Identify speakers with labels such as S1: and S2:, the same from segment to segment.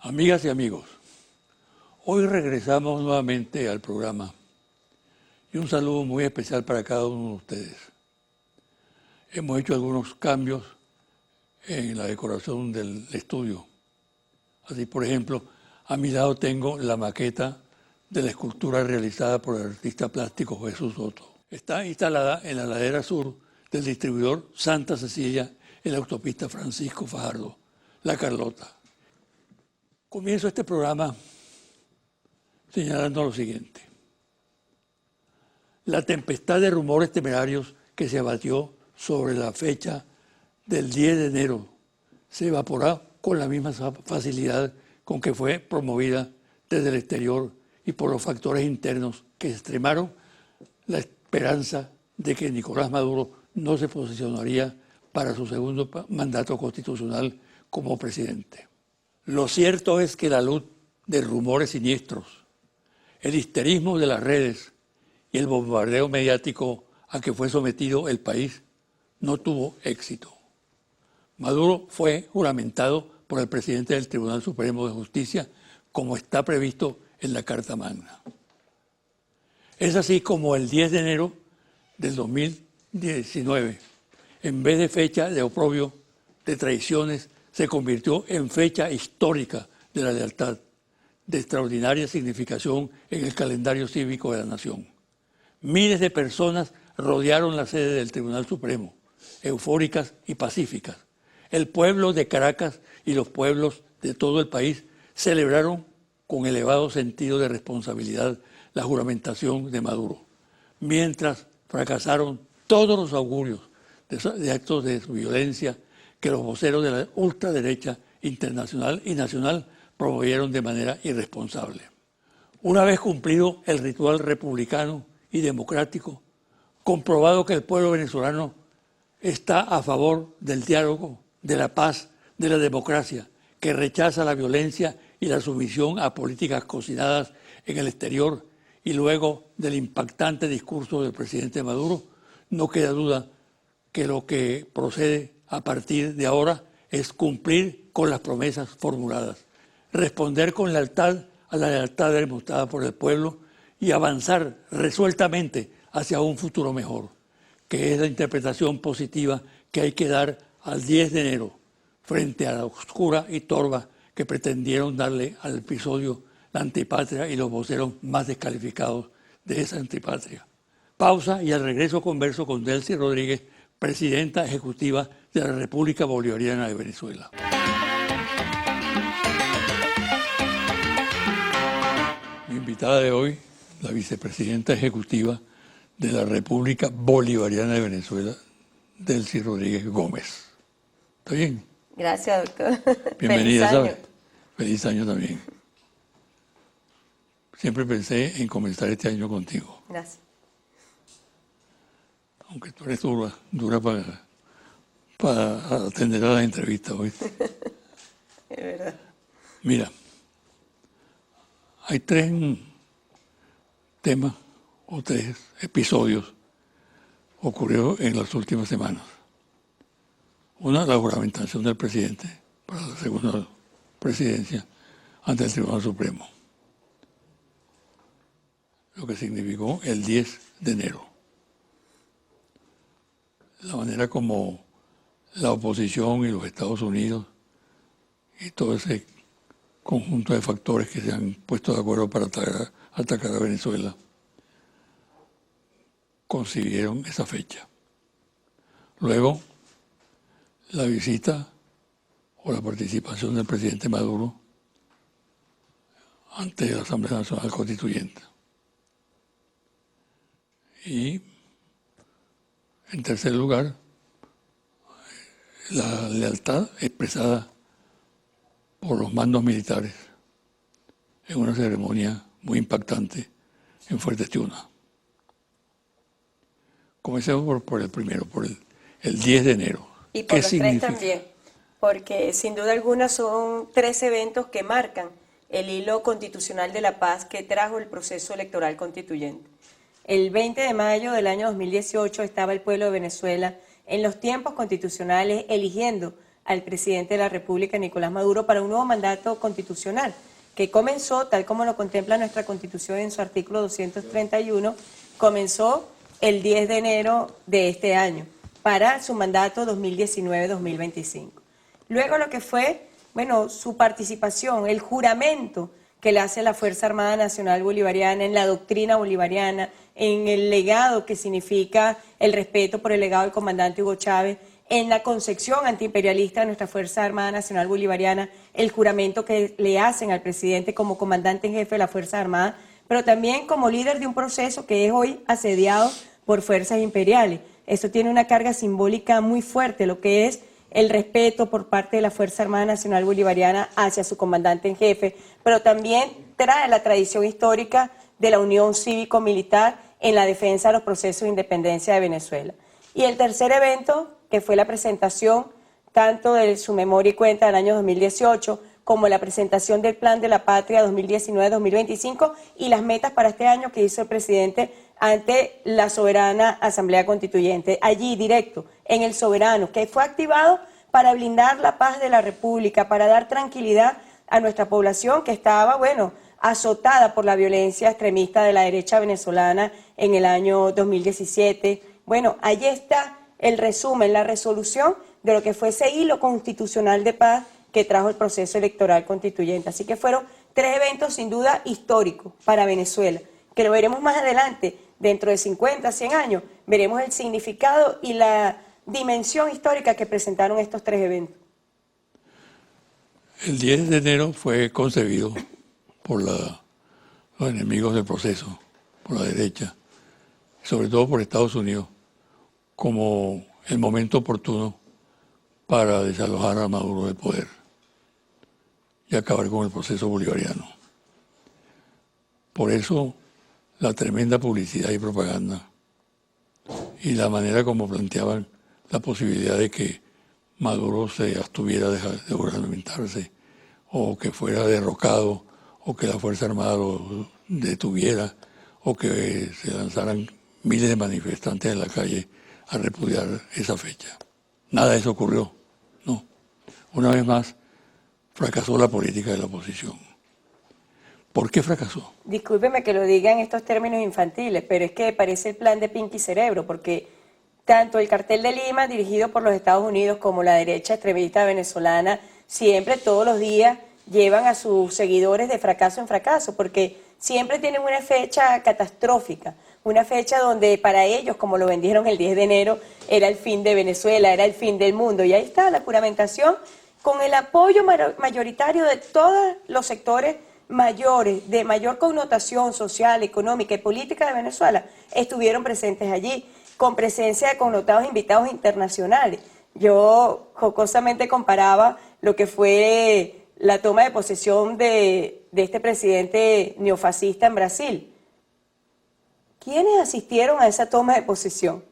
S1: Amigas y amigos, hoy regresamos nuevamente al programa y un saludo muy especial para cada uno de ustedes. Hemos hecho algunos cambios en la decoración del estudio. Así, por ejemplo, a mi lado tengo la maqueta de la escultura realizada por el artista plástico Jesús Soto. Está instalada en la ladera sur del distribuidor Santa Cecilia en la autopista Francisco Fajardo, La Carlota. Comienzo este programa señalando lo siguiente. La tempestad de rumores temerarios que se abatió sobre la fecha del 10 de enero se evaporó con la misma facilidad con que fue promovida desde el exterior y por los factores internos que extremaron la esperanza de que Nicolás Maduro no se posicionaría para su segundo mandato constitucional como presidente. Lo cierto es que la luz de rumores siniestros, el histerismo de las redes y el bombardeo mediático a que fue sometido el país no tuvo éxito. Maduro fue juramentado por el presidente del Tribunal Supremo de Justicia como está previsto en la Carta Magna. Es así como el 10 de enero del 2019, en vez de fecha de oprobio, de traiciones, se convirtió en fecha histórica de la lealtad, de extraordinaria significación en el calendario cívico de la nación. Miles de personas rodearon la sede del Tribunal Supremo, eufóricas y pacíficas. El pueblo de Caracas y los pueblos de todo el país celebraron con elevado sentido de responsabilidad la juramentación de Maduro, mientras fracasaron todos los augurios de actos de violencia que los voceros de la ultraderecha internacional y nacional promovieron de manera irresponsable. Una vez cumplido el ritual republicano y democrático, comprobado que el pueblo venezolano está a favor del diálogo, de la paz, de la democracia, que rechaza la violencia y la sumisión a políticas cocinadas en el exterior, y luego del impactante discurso del presidente Maduro, no queda duda que lo que procede a partir de ahora es cumplir con las promesas formuladas, responder con lealtad a la lealtad demostrada por el pueblo y avanzar resueltamente hacia un futuro mejor, que es la interpretación positiva que hay que dar al 10 de enero frente a la oscura y torva que pretendieron darle al episodio la antipatria y los voceros más descalificados de esa antipatria. Pausa y al regreso converso con Delcy Rodríguez, presidenta ejecutiva de la República Bolivariana de Venezuela. Mi invitada de hoy, la vicepresidenta ejecutiva de la República Bolivariana de Venezuela, Delcy Rodríguez Gómez. ¿Está bien?
S2: Gracias, doctor.
S1: Bienvenida, ¿sabes? Feliz año también. Siempre pensé en comenzar este año contigo.
S2: Gracias.
S1: Aunque tú eres dura para atender a las entrevistas, ¿oíste?
S2: Es verdad.
S1: Mira, hay 3 temas o 3 episodios ocurridos en las últimas semanas. Una, la juramentación del presidente para la segunda presidencia ante el Tribunal Supremo, lo que significó el 10 de enero. La manera como la oposición y los Estados Unidos y todo ese conjunto de factores que se han puesto de acuerdo para atacar a Venezuela consiguieron esa fecha. Luego, la visita o la participación del presidente Maduro ante la Asamblea Nacional Constituyente. Y, en tercer lugar, la lealtad expresada por los mandos militares en una ceremonia muy impactante en Fuerte Tiuna. Comencemos por el primero, por el 10 de enero.
S2: Y por los 3 también, porque sin duda alguna son 3 eventos que marcan el hilo constitucional de la paz que trajo el proceso electoral constituyente. El 20 de mayo del año 2018 estaba el pueblo de Venezuela en los tiempos constitucionales eligiendo al presidente de la República, Nicolás Maduro, para un nuevo mandato constitucional, que comenzó, tal como lo contempla nuestra Constitución en su artículo 231, comenzó el 10 de enero de este año, para su mandato 2019-2025. Luego lo que fue, bueno, su participación, el juramento que le hace la Fuerza Armada Nacional Bolivariana en la doctrina bolivariana, en el legado que significa el respeto por el legado del comandante Hugo Chávez, en la concepción antiimperialista de nuestra Fuerza Armada Nacional Bolivariana, el juramento que le hacen al presidente como comandante en jefe de la Fuerza Armada, pero también como líder de un proceso que es hoy asediado por fuerzas imperiales. Eso tiene una carga simbólica muy fuerte, lo que es el respeto por parte de la Fuerza Armada Nacional Bolivariana hacia su comandante en jefe, pero también trae la tradición histórica de la unión cívico-militar en la defensa de los procesos de independencia de Venezuela. Y el tercer evento, que fue la presentación tanto de su memoria y cuenta del año 2018, como la presentación del Plan de la Patria 2019-2025 y las metas para este año que hizo el presidente ante la soberana Asamblea Constituyente, allí directo, en el soberano, que fue activado para blindar la paz de la República, para dar tranquilidad a nuestra población que estaba, bueno, azotada por la violencia extremista de la derecha venezolana en el año 2017. Bueno, allí está el resumen, la resolución de lo que fue ese hilo constitucional de paz que trajo el proceso electoral constituyente. Así que fueron tres eventos sin duda históricos para Venezuela, que lo veremos más adelante, dentro de 50, 100 años, veremos el significado y la dimensión histórica que presentaron estos tres eventos.
S1: El 10 de enero fue concebido por los enemigos del proceso, por la derecha, sobre todo por Estados Unidos, como el momento oportuno para desalojar a Maduro del poder y acabar con el proceso bolivariano. Por eso la tremenda publicidad y propaganda y la manera como planteaban la posibilidad de que Maduro se abstuviera de juramentarse o que fuera derrocado o que la Fuerza Armada lo detuviera o que se lanzaran miles de manifestantes en la calle a repudiar esa fecha. Nada de eso ocurrió, no. Una vez más, fracasó la política de la oposición. ¿Por qué fracasó?
S2: Discúlpeme que lo diga en estos términos infantiles, pero es que parece el plan de Pinky Cerebro, porque tanto el Cartel de Lima, dirigido por los Estados Unidos, como la derecha extremista venezolana, siempre, todos los días, llevan a sus seguidores de fracaso en fracaso, porque siempre tienen una fecha catastrófica, una fecha donde para ellos, como lo vendieron el 10 de enero, era el fin de Venezuela, era el fin del mundo. Y ahí está la juramentación, con el apoyo mayoritario de todos los sectores mayores, de mayor connotación social, económica y política de Venezuela, estuvieron presentes allí, con presencia de connotados invitados internacionales. Yo jocosamente comparaba lo que fue la toma de posesión de este presidente neofascista en Brasil. ¿Quiénes asistieron a esa toma de posesión?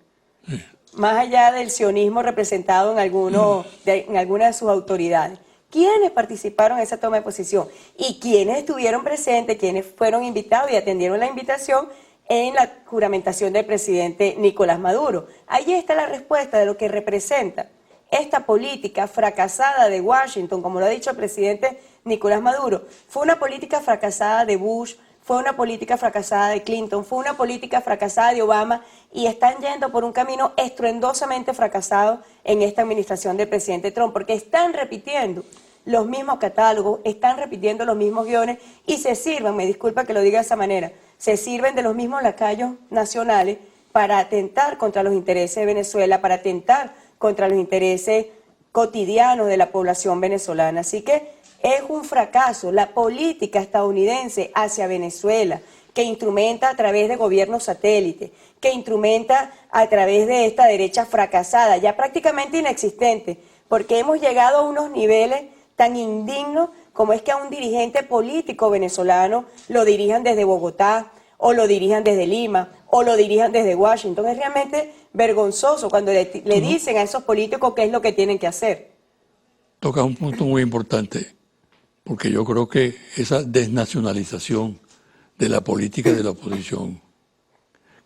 S2: Más allá del sionismo representado en algunas de sus autoridades. ¿Quiénes participaron en esa toma de posesión? ¿Y quiénes estuvieron presentes, quiénes fueron invitados y atendieron la invitación en la juramentación del presidente Nicolás Maduro? Ahí está la respuesta de lo que representa esta política fracasada de Washington, como lo ha dicho el presidente Nicolás Maduro. Fue una política fracasada de Bush, fue una política fracasada de Clinton, fue una política fracasada de Obama y están yendo por un camino estruendosamente fracasado en esta administración del presidente Trump, porque están repitiendo los mismos catálogos, están repitiendo los mismos guiones y se sirven, me disculpa que lo diga de esa manera, se sirven de los mismos lacayos nacionales para atentar contra los intereses de Venezuela, para atentar contra los intereses cotidianos de la población venezolana. Así que es un fracaso la política estadounidense hacia Venezuela, que instrumenta a través de gobiernos satélites, que instrumenta a través de esta derecha fracasada, ya prácticamente inexistente, porque hemos llegado a unos niveles tan indignos como es que a un dirigente político venezolano lo dirijan desde Bogotá, o lo dirijan desde Lima, o lo dirijan desde Washington. Es realmente vergonzoso cuando le dicen a esos políticos qué es lo que tienen que hacer.
S1: Toca un punto muy importante, porque yo creo que esa desnacionalización de la política de la oposición,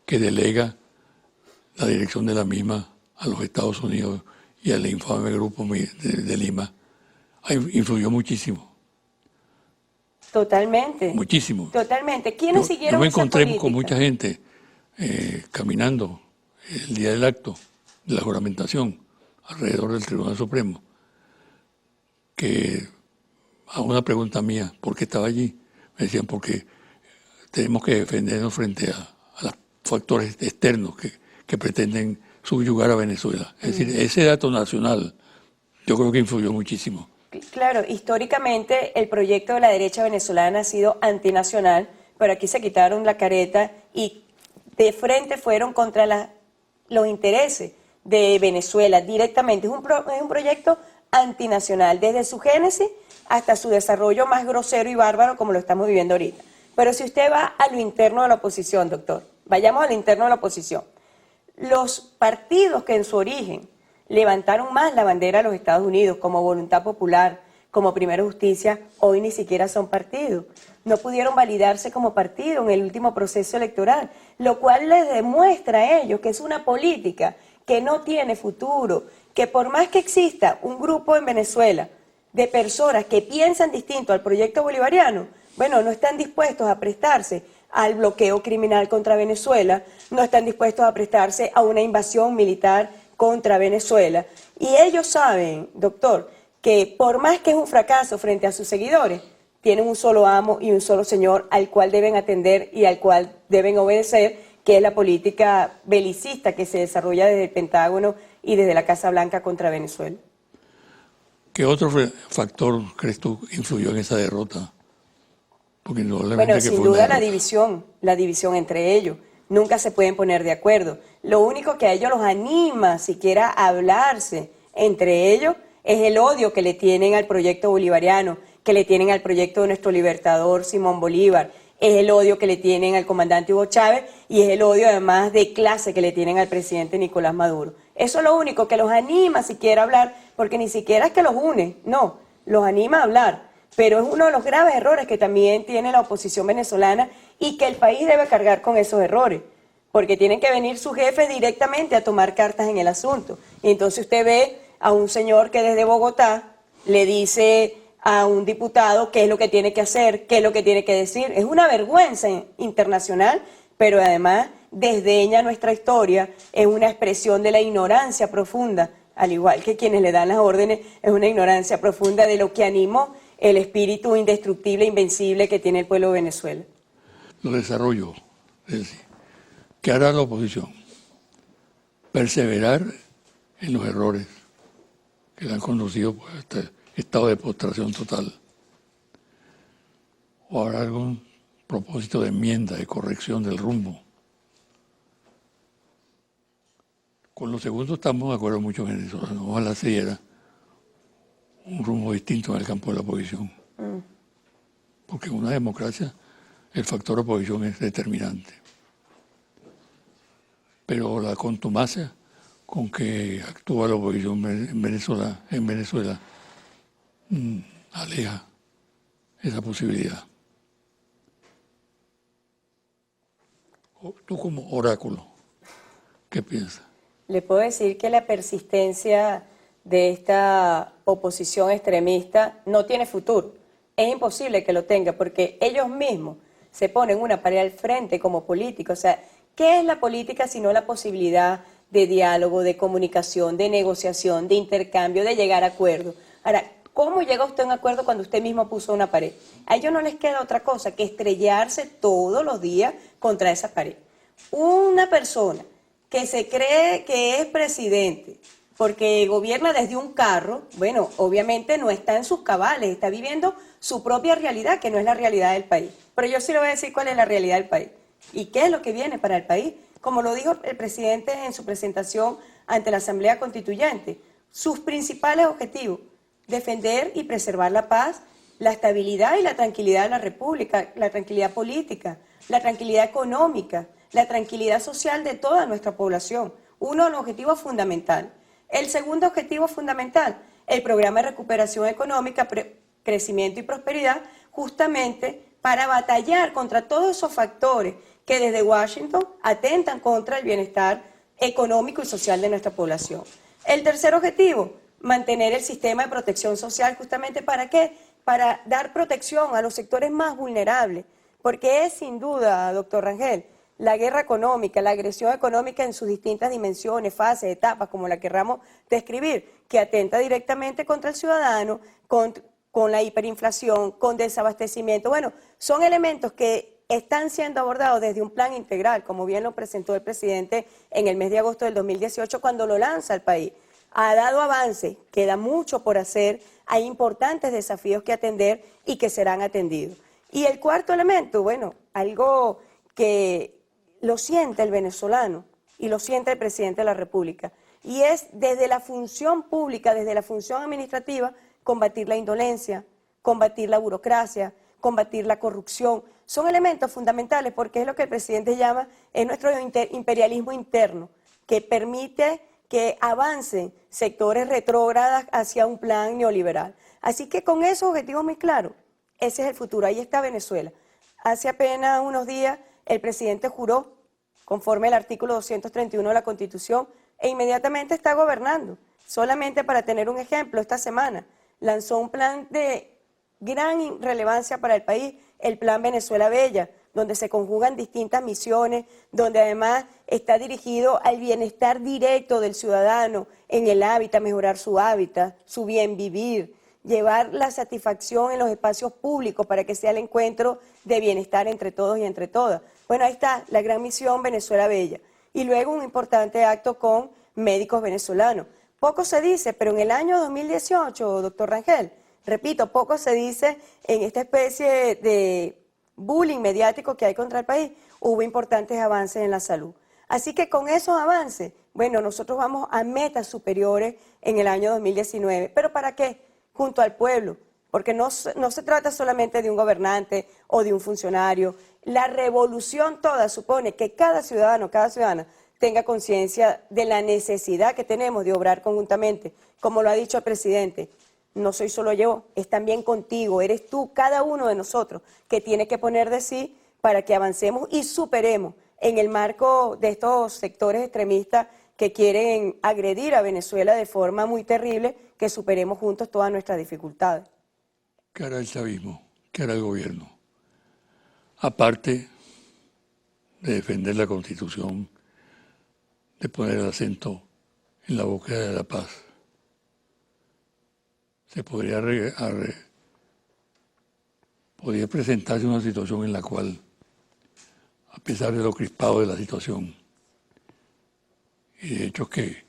S1: que delega la dirección de la misma a los Estados Unidos y al infame grupo de Lima, influyó muchísimo.
S2: Totalmente.
S1: Muchísimo.
S2: Totalmente. ¿Quiénes siguieron
S1: yo me
S2: esa
S1: encontré
S2: política?
S1: con mucha gente caminando el día del acto de la juramentación alrededor del Tribunal Supremo, que a una pregunta mía, ¿por qué estaba allí? Me decían, porque tenemos que defendernos frente a los factores externos que pretenden subyugar a Venezuela. Es decir, ese dato nacional yo creo que influyó muchísimo.
S2: Claro, históricamente el proyecto de la derecha venezolana ha sido antinacional, pero aquí se quitaron la careta y de frente fueron contra los intereses de Venezuela directamente. Es un proyecto antinacional, desde su génesis hasta su desarrollo más grosero y bárbaro como lo estamos viviendo ahorita. Pero si usted va a lo interno de la oposición, doctor, vayamos a lo interno de la oposición. Los partidos que en su origen levantaron más la bandera de los Estados Unidos, como Voluntad Popular, como Primera Justicia, hoy ni siquiera son partidos. No pudieron validarse como partido en el último proceso electoral, lo cual les demuestra a ellos que es una política que no tiene futuro, que por más que exista un grupo en Venezuela de personas que piensan distinto al proyecto bolivariano, bueno, no están dispuestos a prestarse al bloqueo criminal contra Venezuela, no están dispuestos a prestarse a una invasión militar contra Venezuela. Y ellos saben, doctor, que por más que es un fracaso frente a sus seguidores, tienen un solo amo y un solo señor al cual deben atender y al cual deben obedecer, que es la política belicista que se desarrolla desde el Pentágono y desde la Casa Blanca contra Venezuela.
S1: ¿Qué otro factor crees tú influyó en esa derrota? Porque
S2: bueno, sin duda la división entre ellos. Nunca se pueden poner de acuerdo. Lo único que a ellos los anima siquiera a hablarse entre ellos es el odio que le tienen al proyecto bolivariano, que le tienen al proyecto de nuestro libertador Simón Bolívar, es el odio que le tienen al comandante Hugo Chávez y es el odio además de clase que le tienen al presidente Nicolás Maduro. Eso es lo único que los anima siquiera a hablar, porque ni siquiera es que los une, no, los anima a hablar. Pero es uno de los graves errores que también tiene la oposición venezolana y que el país debe cargar con esos errores, porque tienen que venir sus jefes directamente a tomar cartas en el asunto. Y entonces usted ve a un señor que desde Bogotá le dice a un diputado qué es lo que tiene que hacer, qué es lo que tiene que decir. Es una vergüenza internacional, pero además desdeña nuestra historia, es una expresión de la ignorancia profunda, al igual que quienes le dan las órdenes, es una ignorancia profunda de lo que animó el espíritu indestructible, invencible que tiene el pueblo de Venezuela.
S1: Lo desarrollo, es decir, ¿qué hará la oposición? Perseverar en los errores que le han conducido a este estado de postración total. ¿O habrá algún propósito de enmienda, de corrección del rumbo? Con lo segundo estamos de acuerdo muchos venezolanos. Ojalá se diera un rumbo distinto en el campo de la oposición. Porque en una democracia el factor oposición es determinante. Pero la contumacia con que actúa la oposición en Venezuela aleja esa posibilidad. Tú como oráculo, ¿qué piensas?
S2: Le puedo decir que la persistencia de esta oposición extremista no tiene futuro. Es imposible que lo tenga porque ellos mismos se ponen una pared al frente como políticos. O sea, ¿qué es la política sino la posibilidad de diálogo, de comunicación, de negociación, de intercambio, de llegar a acuerdos? Ahora, ¿cómo llega usted a un acuerdo cuando usted mismo puso una pared? A ellos no les queda otra cosa que estrellarse todos los días contra esa pared. Una persona que se cree que es presidente porque gobierna desde un carro, bueno, obviamente no está en sus cabales, está viviendo su propia realidad, que no es la realidad del país. Pero yo sí le voy a decir cuál es la realidad del país y qué es lo que viene para el país. Como lo dijo el presidente en su presentación ante la Asamblea Constituyente, sus principales objetivos: defender y preservar la paz, la estabilidad y la tranquilidad de la República, la tranquilidad política, la tranquilidad económica, la tranquilidad social de toda nuestra población. Uno de los objetivos fundamentales. El segundo objetivo fundamental, el programa de recuperación económica, crecimiento y prosperidad, justamente para batallar contra todos esos factores que desde Washington atentan contra el bienestar económico y social de nuestra población. El tercer objetivo, mantener el sistema de protección social, justamente ¿para qué? Para dar protección a los sectores más vulnerables, porque es sin duda, doctor Rangel, la guerra económica, la agresión económica en sus distintas dimensiones, fases, etapas, como la querramos describir, que atenta directamente contra el ciudadano, con la hiperinflación, con desabastecimiento. Bueno, son elementos que están siendo abordados desde un plan integral, como bien lo presentó el presidente en el mes de agosto del 2018 cuando lo lanza al país. Ha dado avance, queda mucho por hacer, hay importantes desafíos que atender y que serán atendidos. Y el cuarto elemento, bueno, algo que lo siente el venezolano y lo siente el presidente de la República, y es desde la función pública, desde la función administrativa, combatir la indolencia, combatir la burocracia, combatir la corrupción. Son elementos fundamentales porque es lo que el presidente llama, es nuestro imperialismo interno, que permite que avancen sectores retrógradas hacia un plan neoliberal. Así que con esos objetivos muy claros, ese es el futuro, ahí está Venezuela. Hace apenas unos días el presidente juró, conforme al artículo 231 de la Constitución, e inmediatamente está gobernando. Solamente para tener un ejemplo, esta semana lanzó un plan de gran relevancia para el país, el Plan Venezuela Bella, donde se conjugan distintas misiones, donde además está dirigido al bienestar directo del ciudadano en el hábitat, mejorar su hábitat, su bien vivir, llevar la satisfacción en los espacios públicos para que sea el encuentro de bienestar entre todos y entre todas. Bueno, ahí está la gran misión Venezuela Bella. Y luego un importante acto con médicos venezolanos. Poco se dice, pero en el año 2018, doctor Rangel, repito, poco se dice en esta especie de bullying mediático que hay contra el país, hubo importantes avances en la salud. Así que con esos avances, bueno, nosotros vamos a metas superiores en el año 2019. ¿Pero para qué? Junto al pueblo, porque no se trata solamente de un gobernante o de un funcionario. La revolución toda supone que cada ciudadano, cada ciudadana, tenga conciencia de la necesidad que tenemos de obrar conjuntamente. Como lo ha dicho el presidente, no soy solo yo, es también contigo, eres tú, cada uno de nosotros, que tiene que poner de sí para que avancemos y superemos en el marco de estos sectores extremistas que quieren agredir a Venezuela de forma muy terrible, que superemos juntos todas nuestras dificultades.
S1: ¿Qué hará el chavismo? ¿Qué hará el gobierno? Aparte de defender la Constitución, de poner el acento en la búsqueda de la paz, se podría presentarse una situación en la cual, a pesar de lo crispado de la situación y de hechos que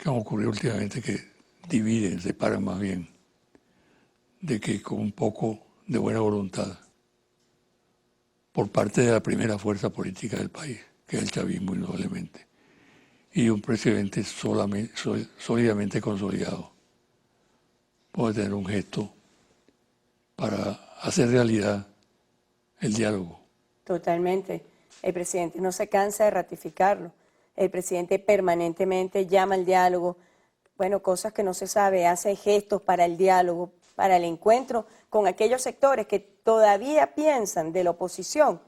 S1: han ocurrido últimamente que dividen, separan más bien, de que con un poco de buena voluntad por parte de la primera fuerza política del país, que es el chavismo indudablemente, y un presidente sólidamente consolidado, puede tener un gesto para hacer realidad el diálogo.
S2: Totalmente. El presidente no se cansa de ratificarlo. El presidente permanentemente llama al diálogo. Bueno, cosas que no se sabe, hace gestos para el diálogo, para el encuentro con aquellos sectores que todavía piensan de la oposición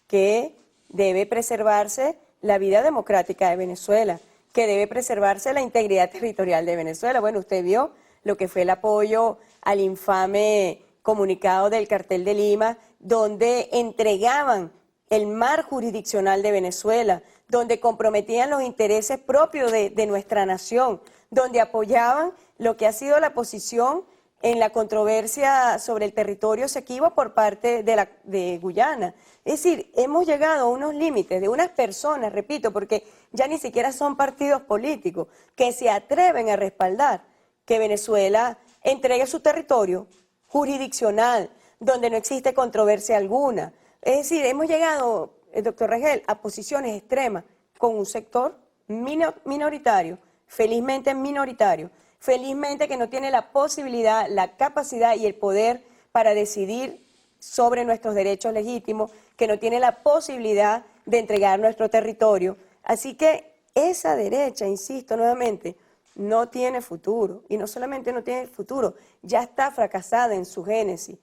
S2: que debe preservarse la vida democrática de Venezuela, que debe preservarse la integridad territorial de Venezuela. Bueno, usted vio lo que fue el apoyo al infame comunicado del Cartel de Lima, donde entregaban el mar jurisdiccional de Venezuela, donde comprometían los intereses propios de nuestra nación, donde apoyaban lo que ha sido la posición en la controversia sobre el territorio Esequibo por parte de Guyana. Es decir, hemos llegado a unos límites de unas personas, repito, porque ya ni siquiera son partidos políticos, que se atreven a respaldar que Venezuela entregue su territorio jurisdiccional, donde no existe controversia alguna. Es decir, hemos llegado, doctor Rangel, a posiciones extremas con un sector minoritario, felizmente minoritario, felizmente que no tiene la posibilidad, la capacidad y el poder para decidir sobre nuestros derechos legítimos, que no tiene la posibilidad de entregar nuestro territorio. Así que esa derecha, insisto nuevamente, no tiene futuro. Y no solamente no tiene futuro, ya está fracasada en su génesis.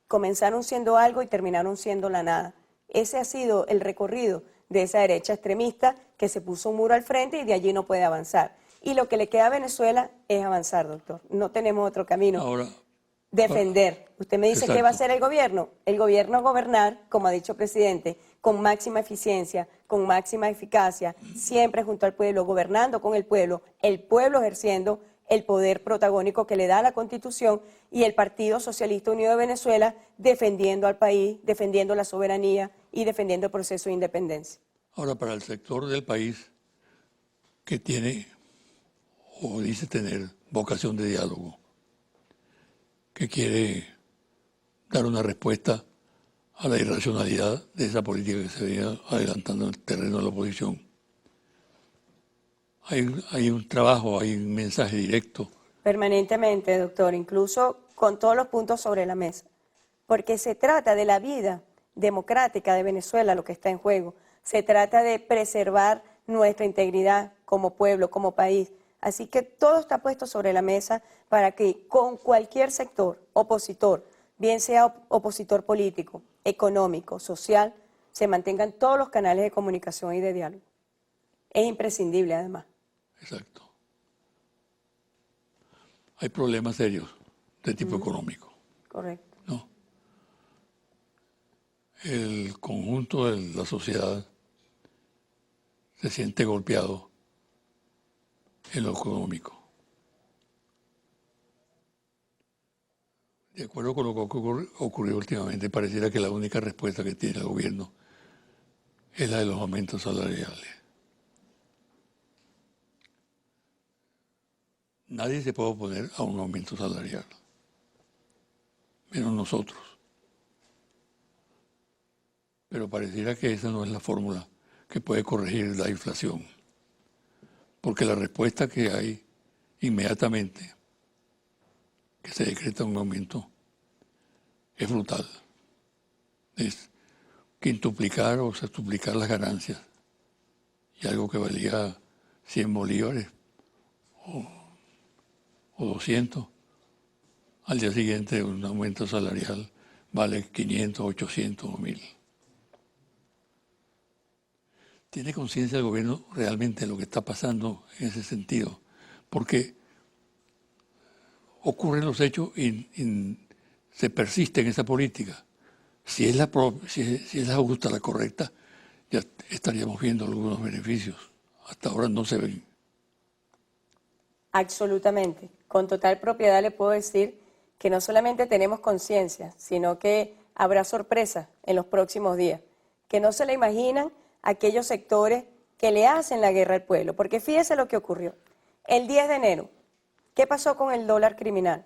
S2: Comenzaron siendo algo y terminaron siendo la nada. Ese ha sido el recorrido de esa derecha extremista que se puso un muro al frente y de allí no puede avanzar. Y lo que le queda a Venezuela es avanzar, doctor. No tenemos otro camino.
S1: Ahora,
S2: Defender. Usted me dice,
S1: exacto.
S2: ¿qué va a hacer el gobierno? El gobierno gobernar, como ha dicho el presidente, con máxima eficiencia, con máxima eficacia, siempre junto al pueblo, gobernando con el pueblo ejerciendo el poder protagónico que le da la Constitución y el Partido Socialista Unido de Venezuela defendiendo al país, defendiendo la soberanía y defendiendo el proceso de independencia.
S1: Ahora, para el sector del país que tiene o dice tener vocación de diálogo, que quiere dar una respuesta a la irracionalidad de esa política que se venía adelantando en el terreno de la oposición. Hay un trabajo, hay un mensaje directo.
S2: Permanentemente, doctor, incluso con todos los puntos sobre la mesa, porque se trata de la vida democrática de Venezuela, lo que está en juego. Se trata de preservar nuestra integridad como pueblo, como país. Así que todo está puesto sobre la mesa para que con cualquier sector opositor, bien sea opositor político, económico, social, se mantengan todos los canales de comunicación y de diálogo. Es imprescindible, además.
S1: Exacto. Hay problemas serios de tipo económico,
S2: Correcto.
S1: ¿no? El conjunto de la sociedad se siente golpeado en lo económico. De acuerdo con lo que ocurrió últimamente, pareciera que la única respuesta que tiene el gobierno es la de los aumentos salariales. Nadie se puede oponer a un aumento salarial, menos nosotros. Pero pareciera que esa no es la fórmula que puede corregir la inflación, porque la respuesta que hay inmediatamente que se decreta un aumento es brutal. Es quintuplicar o sextuplicar las ganancias. Y algo que valía 100 bolívares o 200, al día siguiente un aumento salarial vale 500, 800 o 1000. ¿Tiene conciencia el gobierno realmente de lo que está pasando en ese sentido? Porque ocurren los hechos y se persiste en esa política. Si es la justa, la correcta, ya estaríamos viendo algunos beneficios. Hasta ahora no se ven.
S2: Absolutamente. Con total propiedad le puedo decir que no solamente tenemos conciencia, sino que habrá sorpresas en los próximos días, que no se le imaginan aquellos sectores que le hacen la guerra al pueblo. Porque fíjese lo que ocurrió. El 10 de enero, ¿qué pasó con el dólar criminal?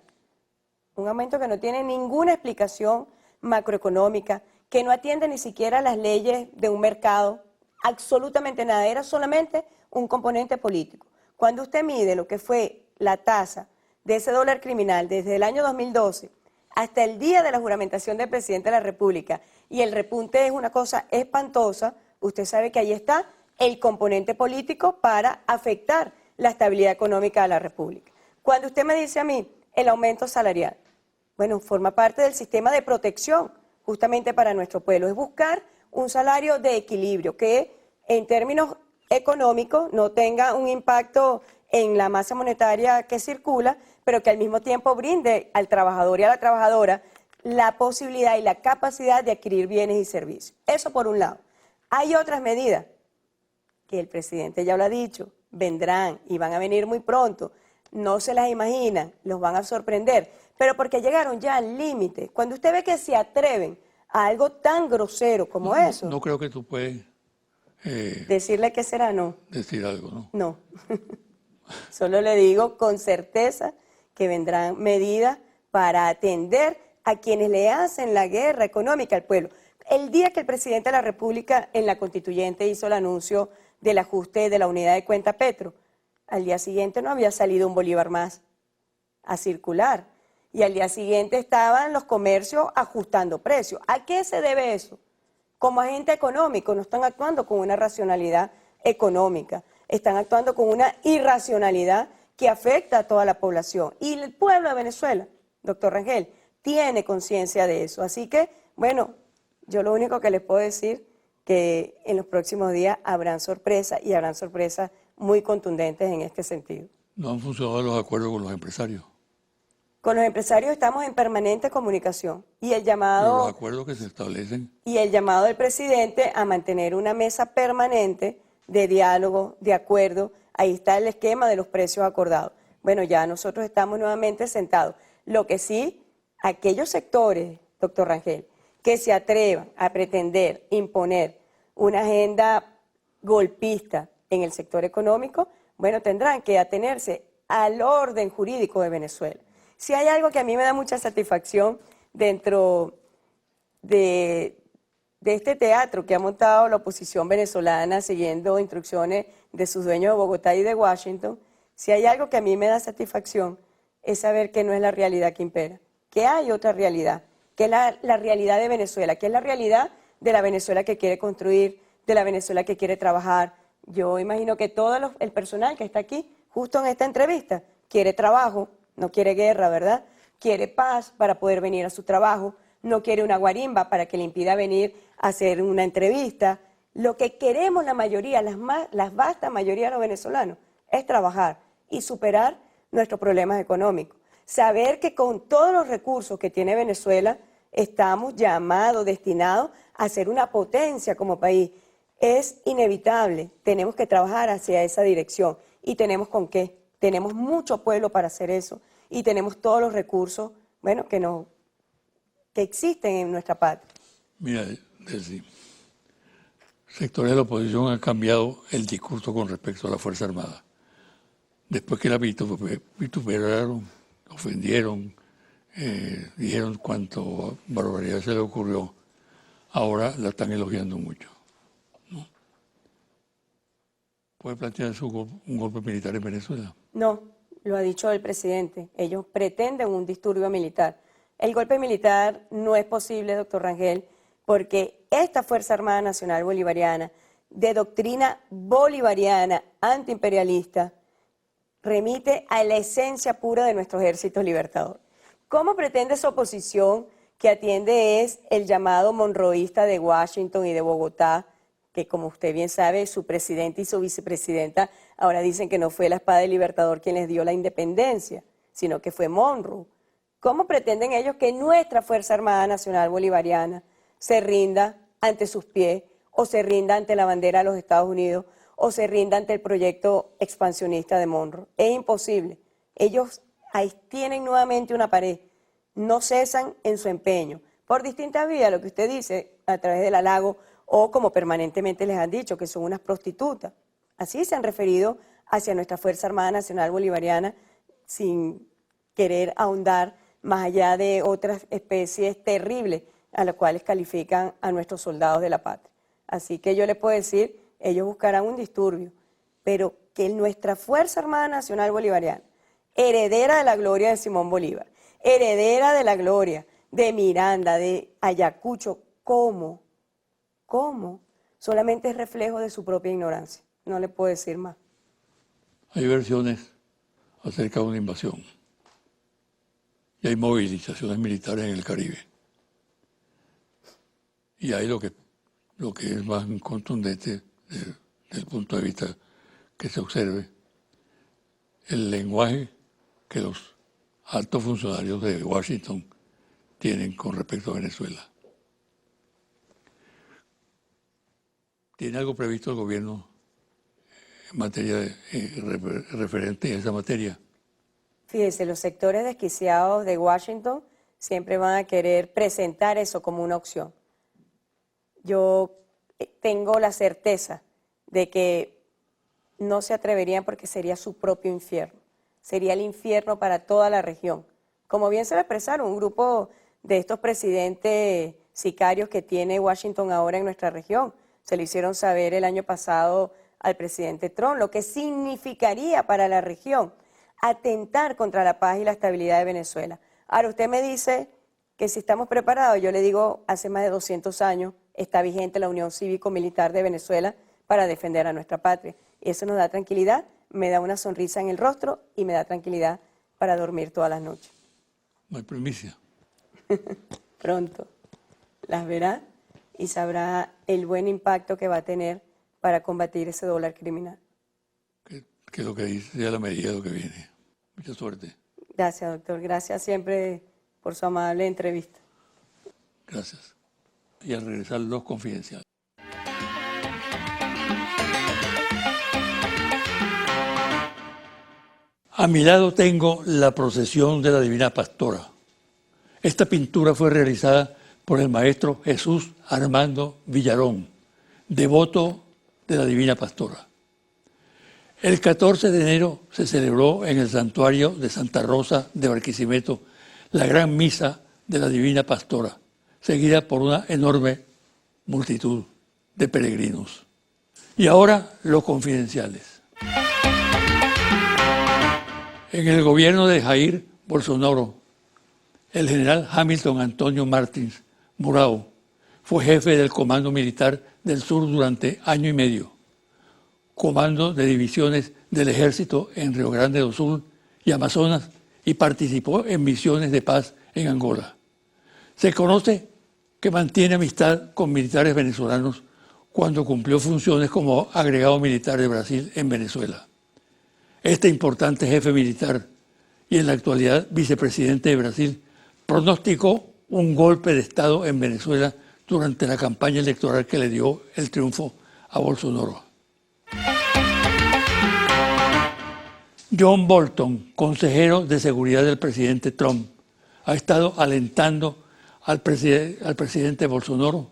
S2: Un aumento que no tiene ninguna explicación macroeconómica, que no atiende ni siquiera las leyes de un mercado, absolutamente nada, era solamente un componente político. Cuando usted mide lo que fue la tasa de ese dólar criminal desde el año 2012 hasta el día de la juramentación del presidente de la República, y el repunte es una cosa espantosa, usted sabe que ahí está el componente político para afectar la estabilidad económica de la República. Cuando usted me dice a mí el aumento salarial, bueno, forma parte del sistema de protección justamente para nuestro pueblo, es buscar un salario de equilibrio que en términos económicos no tenga un impacto en la masa monetaria que circula, pero que al mismo tiempo brinde al trabajador y a la trabajadora la posibilidad y la capacidad de adquirir bienes y servicios. Eso por un lado. Hay otras medidas que el presidente ya lo ha dicho, vendrán y van a venir muy pronto, no se las imaginan, los van a sorprender, pero porque llegaron ya al límite. Cuando usted ve que se atreven a algo tan grosero como eso.
S1: No creo que tú puedes
S2: decirle que será, no.
S1: decir algo, ¿no?
S2: No. Solo le digo con certeza que vendrán medidas para atender a quienes le hacen la guerra económica al pueblo. El día que el presidente de la República en la Constituyente hizo el anuncio del ajuste de la unidad de cuenta Petro, al día siguiente no había salido un bolívar más a circular. Y al día siguiente estaban los comercios ajustando precios. ¿A qué se debe eso? Como agente económico no están actuando con una racionalidad económica, están actuando con una irracionalidad que afecta a toda la población. Y el pueblo de Venezuela, doctor Rangel, tiene conciencia de eso. Así que, bueno, yo lo único que les puedo decir que en los próximos días habrán sorpresas y habrán sorpresas muy contundentes en este sentido.
S1: No han funcionado los acuerdos con los empresarios.
S2: Con los empresarios estamos en permanente comunicación y el
S1: Pero
S2: llamado,
S1: los acuerdos que se establecen,
S2: del presidente a mantener una mesa permanente de diálogo, de acuerdo. Ahí está el esquema de los precios acordados. Bueno, ya nosotros estamos nuevamente sentados. Lo que sí, aquellos sectores, doctor Rangel, que se atrevan a pretender imponer una agenda golpista en el sector económico, bueno, tendrán que atenerse al orden jurídico de Venezuela. Si hay algo que a mí me da mucha satisfacción dentro de este teatro que ha montado la oposición venezolana siguiendo instrucciones de sus dueños de Bogotá y de Washington, si hay algo que a mí me da satisfacción es saber que no es la realidad que impera, que hay otra realidad, que es la realidad de Venezuela, que es la realidad de la Venezuela que quiere construir, de la Venezuela que quiere trabajar. Yo imagino que todo el personal que está aquí, justo en esta entrevista, quiere trabajo, no quiere guerra, ¿verdad? Quiere paz para poder venir a su trabajo, no quiere una guarimba para que le impida venir a hacer una entrevista. Lo que queremos la mayoría, la vasta mayoría de los venezolanos, es trabajar y superar nuestros problemas económicos. Saber que con todos los recursos que tiene Venezuela, estamos llamados, destinados a ser una potencia como país. Es inevitable, tenemos que trabajar hacia esa dirección y tenemos con qué. Tenemos mucho pueblo para hacer eso y tenemos todos los recursos, bueno, que existen en nuestra patria.
S1: mira, Delcy, sectores de la oposición han cambiado el discurso con respecto a la Fuerza Armada. Después que la vituperaron, ofendieron, dijeron cuánto barbaridad se le ocurrió, ahora la están elogiando mucho, ¿no? ¿Puede plantearse un golpe militar en Venezuela?
S2: No, lo ha dicho el presidente. Ellos pretenden un disturbio militar. El golpe militar no es posible, doctor Rangel, porque esta Fuerza Armada Nacional Bolivariana, de doctrina bolivariana, antiimperialista, remite a la esencia pura de nuestro ejército libertador. ¿Cómo pretende esa oposición que atiende es el llamado monroísta de Washington y de Bogotá, que como usted bien sabe, su presidente y su vicepresidenta ahora dicen que no fue la espada del Libertador quien les dio la independencia, sino que fue Monroe? ¿Cómo pretenden ellos que nuestra Fuerza Armada Nacional Bolivariana se rinda ante sus pies o se rinda ante la bandera de los Estados Unidos o se rinda ante el proyecto expansionista de Monroe? Es imposible. Ellos ahí tienen nuevamente una pared, no cesan en su empeño, por distintas vías, lo que usted dice, a través del halago o como permanentemente les han dicho, que son unas prostitutas. Así se han referido hacia nuestra Fuerza Armada Nacional Bolivariana sin querer ahondar más allá de otras especies terribles a las cuales califican a nuestros soldados de la patria. Así que yo les puedo decir, ellos buscarán un disturbio, pero que nuestra Fuerza Armada Nacional Bolivariana, heredera de la gloria de Simón Bolívar, heredera de la gloria de Miranda, de Ayacucho, ¿cómo? Solamente es reflejo de su propia ignorancia, no le puedo decir más.
S1: Hay versiones acerca de una invasión y hay movilizaciones militares en el Caribe. Y hay lo que es más contundente desde el punto de vista que se observe, el lenguaje que los altos funcionarios de Washington tienen con respecto a Venezuela. ¿Tiene algo previsto el gobierno en materia referente a esa materia?
S2: Fíjese, los sectores desquiciados de Washington siempre van a querer presentar eso como una opción. Yo tengo la certeza de que no se atreverían porque sería su propio infierno. Sería el infierno para toda la región. Como bien se lo expresaron, un grupo de estos presidentes sicarios que tiene Washington ahora en nuestra región, se lo hicieron saber el año pasado al presidente Trump, lo que significaría para la región atentar contra la paz y la estabilidad de Venezuela. Ahora, usted me dice que si estamos preparados, yo le digo, hace más de 200 años está vigente la Unión Cívico-Militar de Venezuela para defender a nuestra patria. Y eso nos da tranquilidad, me da una sonrisa en el rostro y me da tranquilidad para dormir todas las noches.
S1: No hay primicia.
S2: Pronto las verá y sabrá el buen impacto que va a tener para combatir ese dólar criminal.
S1: que lo que dice sea la medida de lo que viene. Mucha suerte.
S2: Gracias, doctor. Gracias siempre por su amable entrevista.
S1: Gracias. Y al regresar, los confidenciales. A mi lado tengo la procesión de la Divina Pastora. Esta pintura fue realizada por el maestro Jesús Armando Villarón, devoto de la Divina Pastora. El 14 de enero se celebró en el santuario de Santa Rosa de Barquisimeto la gran misa de la Divina Pastora, seguida por una enorme multitud de peregrinos. Y ahora los confidenciales. En el gobierno de Jair Bolsonaro, el general Hamilton Antonio Martins Murao fue jefe del Comando Militar del Sur durante año y medio, comando de divisiones del ejército en Río Grande do Sul y Amazonas, y participó en misiones de paz en Angola. Se conoce que mantiene amistad con militares venezolanos cuando cumplió funciones como agregado militar de Brasil en Venezuela. Este importante jefe militar y en la actualidad vicepresidente de Brasil pronosticó un golpe de Estado en Venezuela durante la campaña electoral que le dio el triunfo a Bolsonaro. John Bolton, consejero de seguridad del presidente Trump, ha estado alentando al presidente Bolsonaro,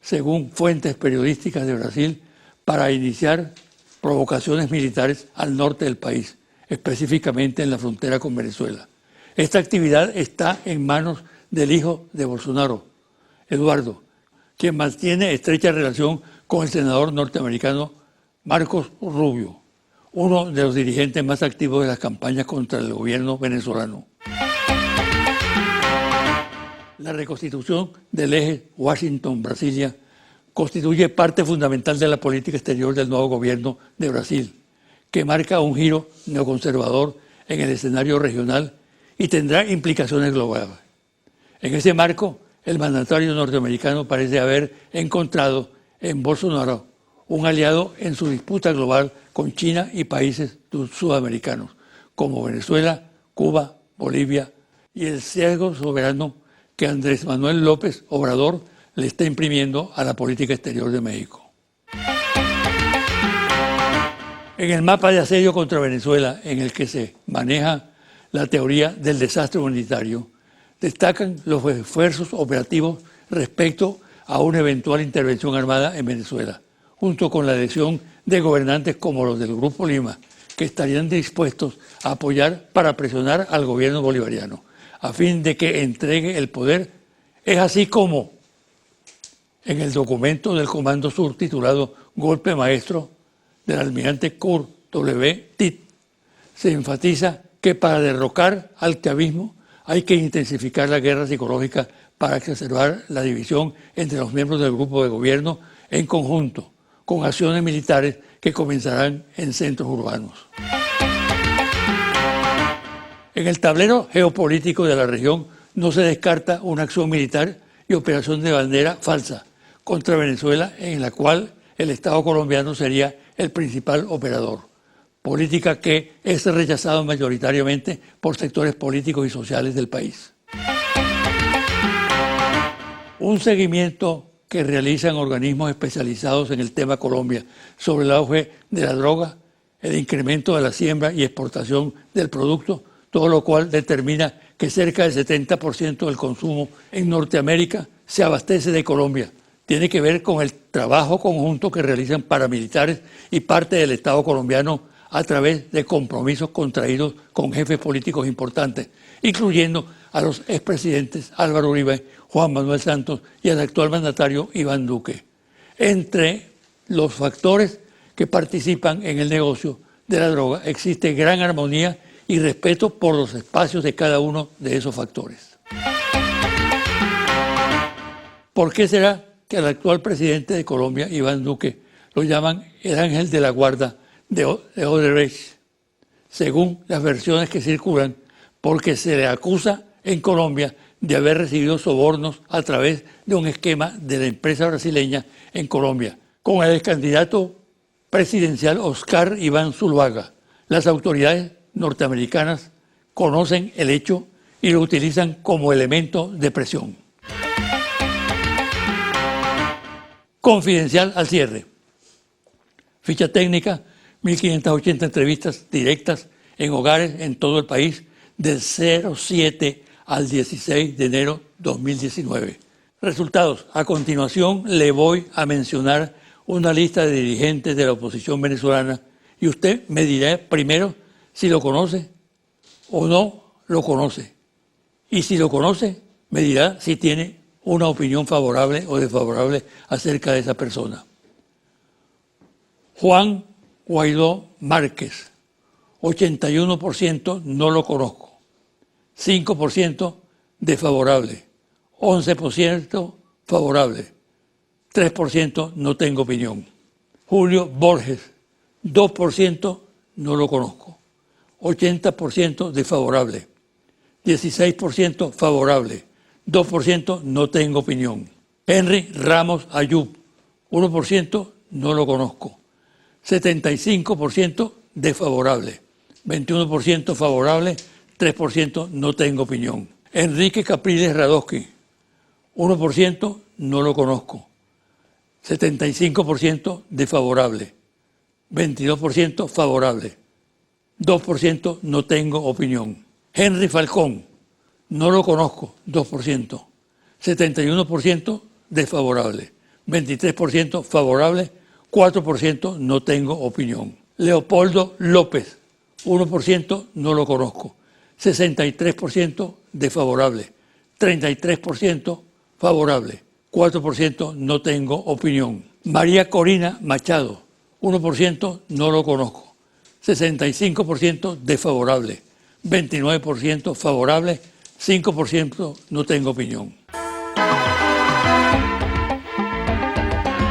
S1: según fuentes periodísticas de Brasil, para iniciar provocaciones militares al norte del país, específicamente en la frontera con Venezuela. Esta actividad está en manos del hijo de Bolsonaro, Eduardo, quien mantiene estrecha relación con el senador norteamericano Marcos Rubio, uno de los dirigentes más activos de las campañas contra el gobierno venezolano. La reconstitución del eje Washington-Brasilia constituye parte fundamental de la política exterior del nuevo gobierno de Brasil, que marca un giro neoconservador en el escenario regional y tendrá implicaciones globales. En ese marco, el mandatario norteamericano parece haber encontrado en Bolsonaro un aliado en su disputa global con China y países sudamericanos, como Venezuela, Cuba, Bolivia, y el sesgo soberano que Andrés Manuel López Obrador le está imprimiendo a la política exterior de México. En el mapa de asedio contra Venezuela, en el que se maneja la teoría del desastre humanitario, destacan los esfuerzos operativos respecto a una eventual intervención armada en Venezuela, junto con la elección de gobernantes como los del Grupo Lima, que estarían dispuestos a apoyar para presionar al gobierno bolivariano, a fin de que entregue el poder. Es así como, en el documento del Comando Sur titulado Golpe Maestro del almirante Kurt W. Titt, se enfatiza que para derrocar al chavismo hay que intensificar la guerra psicológica para exacerbar la división entre los miembros del grupo de gobierno en conjunto, con acciones militares que comenzarán en centros urbanos. En el tablero geopolítico de la región no se descarta una acción militar y operación de bandera falsa contra Venezuela, en la cual el Estado colombiano sería el principal operador, política que es rechazada mayoritariamente por sectores políticos y sociales del país. Un seguimiento que realizan organismos especializados en el tema Colombia sobre el auge de la droga, el incremento de la siembra y exportación del producto, todo lo cual determina que cerca del 70% del consumo en Norteamérica se abastece de Colombia. Tiene que ver con el trabajo conjunto que realizan paramilitares y parte del Estado colombiano a través de compromisos contraídos con jefes políticos importantes, incluyendo a los expresidentes Álvaro Uribe, Juan Manuel Santos y al actual mandatario Iván Duque. Entre los factores que participan en el negocio de la droga existe gran armonía y respeto por los espacios de cada uno de esos factores. ¿Por qué será que al actual presidente de Colombia, Iván Duque, lo llaman el ángel de la guarda de Odebrecht? Según las versiones que circulan, porque se le acusa en Colombia de haber recibido sobornos a través de un esquema de la empresa brasileña en Colombia, con el candidato presidencial Oscar Iván Zuluaga, Las autoridades norteamericanas conocen el hecho y lo utilizan como elemento de presión. Confidencial al cierre. Ficha técnica, 1.580 entrevistas directas en hogares en todo el país del 07 al 16 de enero 2019. Resultados. A continuación le voy a mencionar una lista de dirigentes de la oposición venezolana y usted me dirá primero si lo conoce o no lo conoce. Y si lo conoce, me dirá si tiene una opinión favorable o desfavorable acerca de esa persona. Juan Guaidó Márquez, 81% no lo conozco, 5% desfavorable, 11% favorable, 3% no tengo opinión. Julio Borges, 2% no lo conozco, 80% desfavorable, 16% favorable, 2% no tengo opinión. Henry Ramos Ayub, 1% no lo conozco, 75% desfavorable, 21% favorable, 3% no tengo opinión. Enrique Capriles Radosky, 1% no lo conozco, 75% desfavorable, 22% favorable, 2% no tengo opinión. Henry Falcón, no lo conozco, 2%, 71% desfavorable, 23% favorable, 4% no tengo opinión. Leopoldo López, 1% no lo conozco, 63% desfavorable, 33% favorable, 4% no tengo opinión. María Corina Machado, 1% no lo conozco, 65% desfavorable, 29% favorable, 5% no tengo opinión.